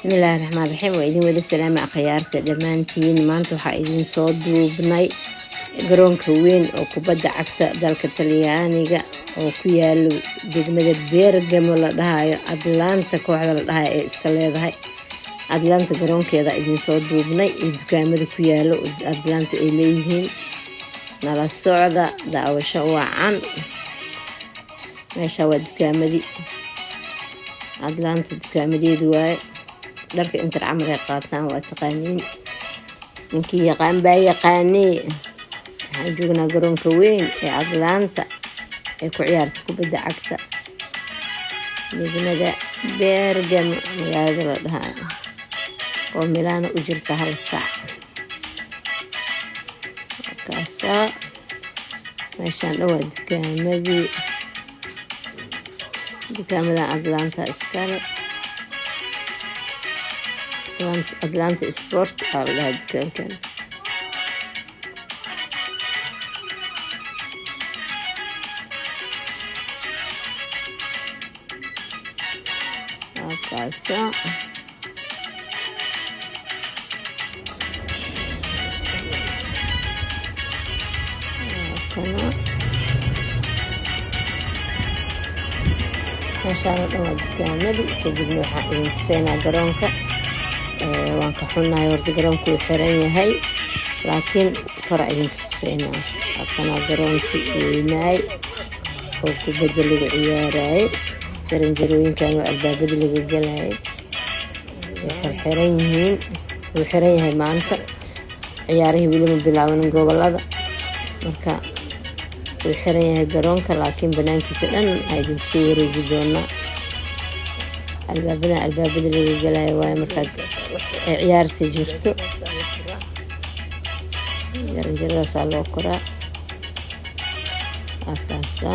بسم الله الرحمن الرحيم وإذن وذا السلام أخيارتا دمانتين maanta waxaa idin soo duubnay garoonka weyn oo kubadda cagta dalka Talyaaniga oo ku yaalo degmada Bergamo la dhahayo Atlanta kooxda la dhahayo ee iska leedahay Atlanta garoonkeeda idin soo duubnay iyo dukaamada ku yaalo Atlanta ay leeyihiin nala socda daawasho wacan meesha waa dukaamadii Atlanta dukaamadeedu waaye dharka inta camal ay qaataan waa taqaaniin ninkii yaqaan baa yaqaanay waxaan joognaa garoonka weyn ee Atlanta ee ku ciyaarta kubadda cagta degmada Bergamo magaalada la dhahayo oo Milano u jirta hal saac kaasa meeshaan dhawaa dukaamada Atlanta iskale Atlanta Sport على هذا كان كاسة كنا عشان نقعد كامل تجيب حقين تسينا قرونك waan ka xunnahay warda garoonku uu xiran yahay laakiin kor idin ka tusayna halkana garoonku weynaay oo kubadda lagu ciyaaraay jaranjarooyinkan waa albaabada laga galay waxay xiran yihiin uu xiran yahay maanta ciyaarihii weli ma bilaaban gobolada marka uu xiran yahay garoonka laakiin banaankiisa dhan idin soo wareegi doonaa albaabada laga galay waa markaad ciyaarta jirto jaranjaradaas loo koraa halkaasa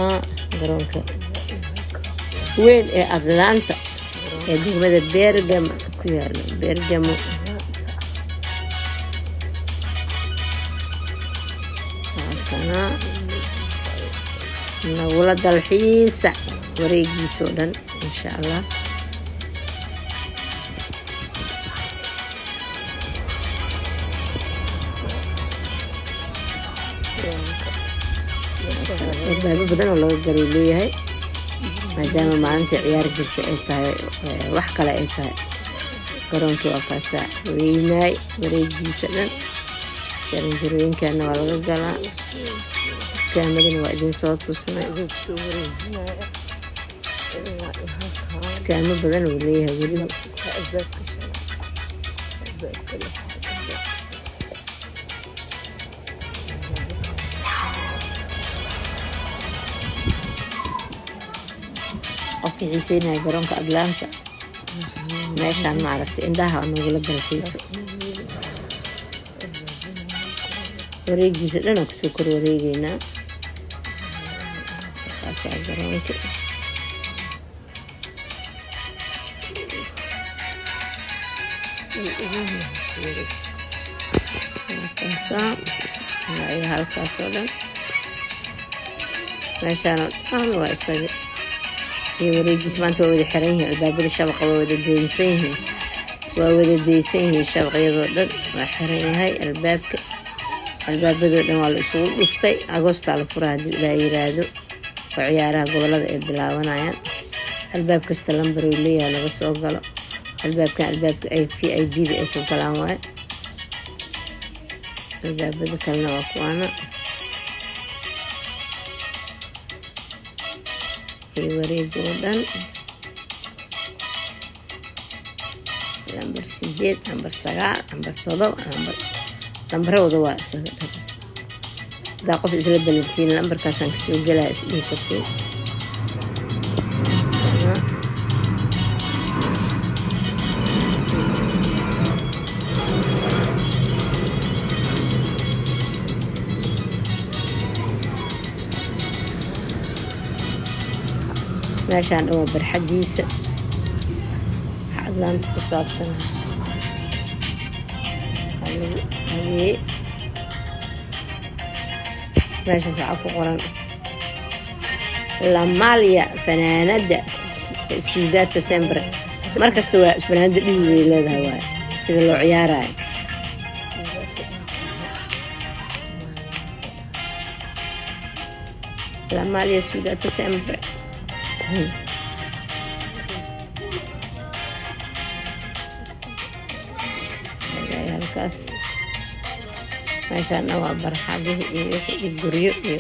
garoonka weyn ee Atlanta ee degmada Bergamo ku yaalo Bergamo halkana nagula dalxiisa wareegiisa oo dhan insha Allah albaabo badan oo laga galay leeyahay maadaama maalinta ciyaar jirta ay tahay wax kale ay tahay garoonka waa kaasa weynaay wareegiisa dhan jaranjarooyinkana waa laga galaa dukaamadana waa idin soo tusnay dukaamo badan oo leeyahay weliba qofkii xiiseynaya garoonka Atlanta meeshaan ma aragtay indhaha nagula dalxiiso wareegiisa dhan oo kusoo kor wareegeynaa kaasaa garoonka kaasaa iyo halkaas oo dhan meeshaan oo dhan waa isaga iyo wareegiis maanta waa wada xiran yihiin albaabada shabaqa waa wada deysan yihiin shabaqyadoo dhan waa xiran yahay albaabadoo dhan waa la isugu dhuftay agostaa la furaa haddii ilaa yiraahdo oo ciyaaraha gobolada ay bilaabanayaan albaab kasta lambar uu leeyahay laga soo galo albaabka VIP-da ay ku galaan waaye albaabada kalena waa kuwaana wareegoo dhan lambar 8 lambar 9 lambar 7 lambarada waa isaga dhan hadaa qof isla balantiin lambarkaasaan kasoo gelaya isdhihi kartay meeshaan dhan waa barxadiisa Atlanta ku saabsan meeshaas waxaa ku qoran La Maglia fanaanada Ciudad Sempre markasta waa fanaanada dhigay leedahay waay sida loo ciyaarayo la Malia sudata sempre halkaas meeshaan waa barxadihii iyo guryo iyo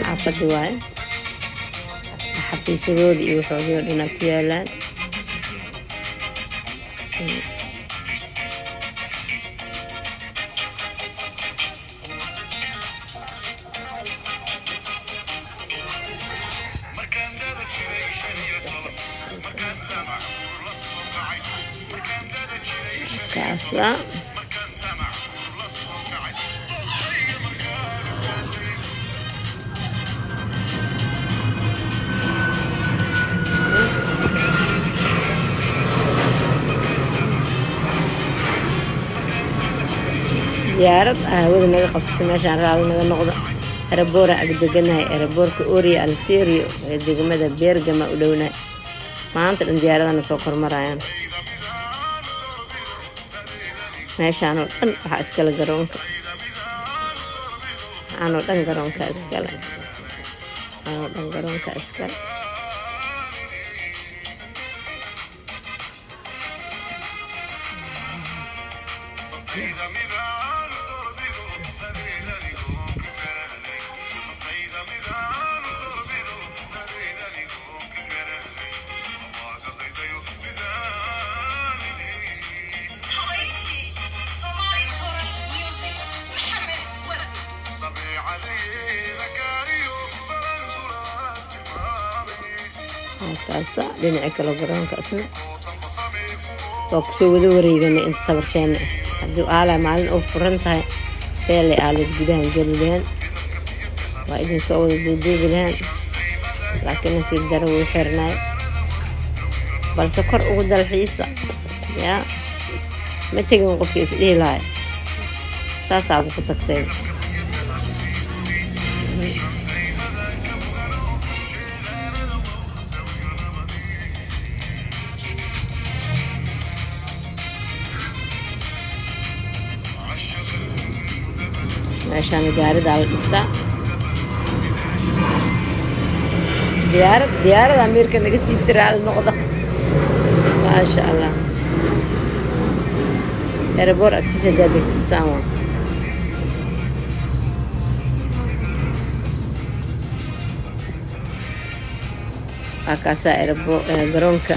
xaafadii waay xafiisyadooda iyo waxoodii oo dhan ku yaalaan kaasla diyaarad hawada naga qabsatay meeshaan raali naga noqdo aeroboora ag deganahay aeroboorka Oria Alserio ee degmada Bergamo u dhownahay maanta dhan diyaaradana soo kormarayaan meeshaan oo dhan waxa iskala garoonka aan oo dhan garoonka iskala kaasa dhinaca kala garoonka asna waa kusoo wada wareegana inta tabarteena haddii aalaa maalin oo furan tahay beelay aalad gudahan geli lahaan waa idin soo wada duuduubi lahaan laakiin nasiib daro wuu xirnaay balse kor ugu dalxiisa yaa ma tegin qofkii isdhihi lahay saasaad ku tagtay meeshaan gaarida la dhigtaa diyaarada Ameerika naga sii tiraal noqda ma sha Allah aeroboor agtiisa dadegtiisaan akaasa aeroboor garoonka